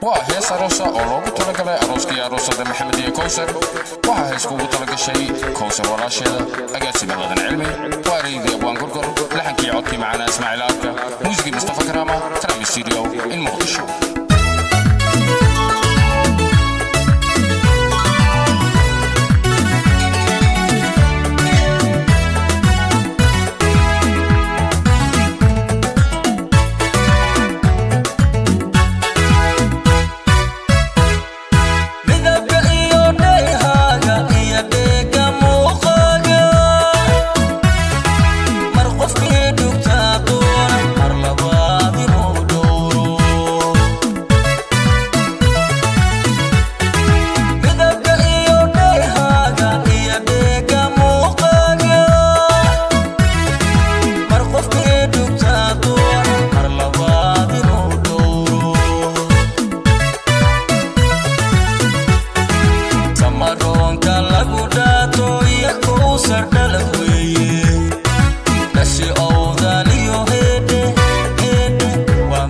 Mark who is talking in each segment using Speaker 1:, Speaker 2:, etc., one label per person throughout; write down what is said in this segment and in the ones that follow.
Speaker 1: وهيس عروسة oo loogu talagalay arooskii aroosada Maxamed iyo Kowsar waxa hees kugu talagashay Kowsar walaasheeda agaasima ladan cilmi wareeyay waan gurgur laxankii codkii macana Ismaaciil Arka muusigii Mustafa Karama Travis Studio in Muqdisho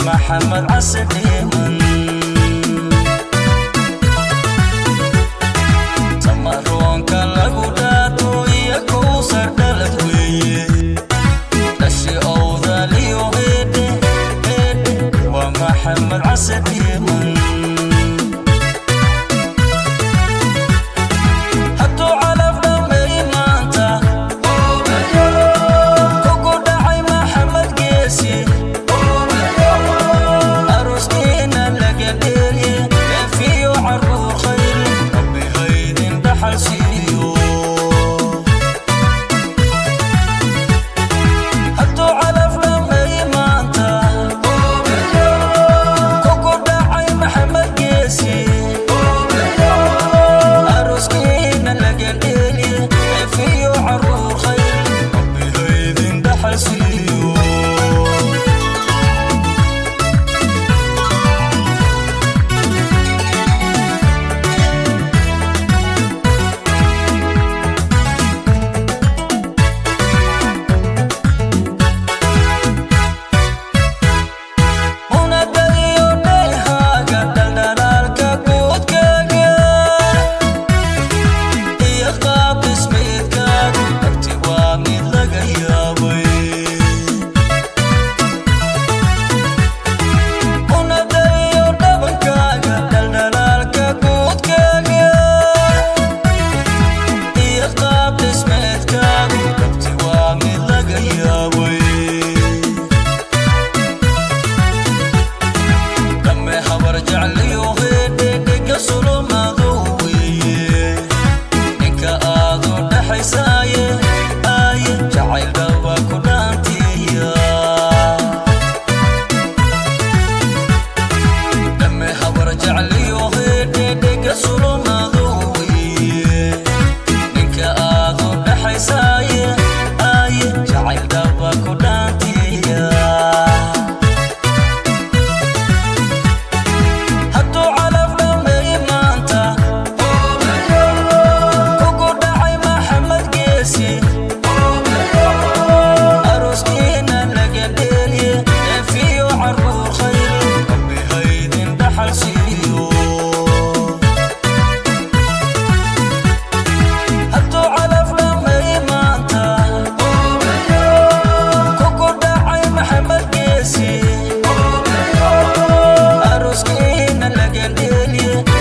Speaker 1: محمد عسليمن تمرون كلاغو داتو يا كوسر دلتوي دشي اوذاليو هيدي ومحمد عسليمن Yeah.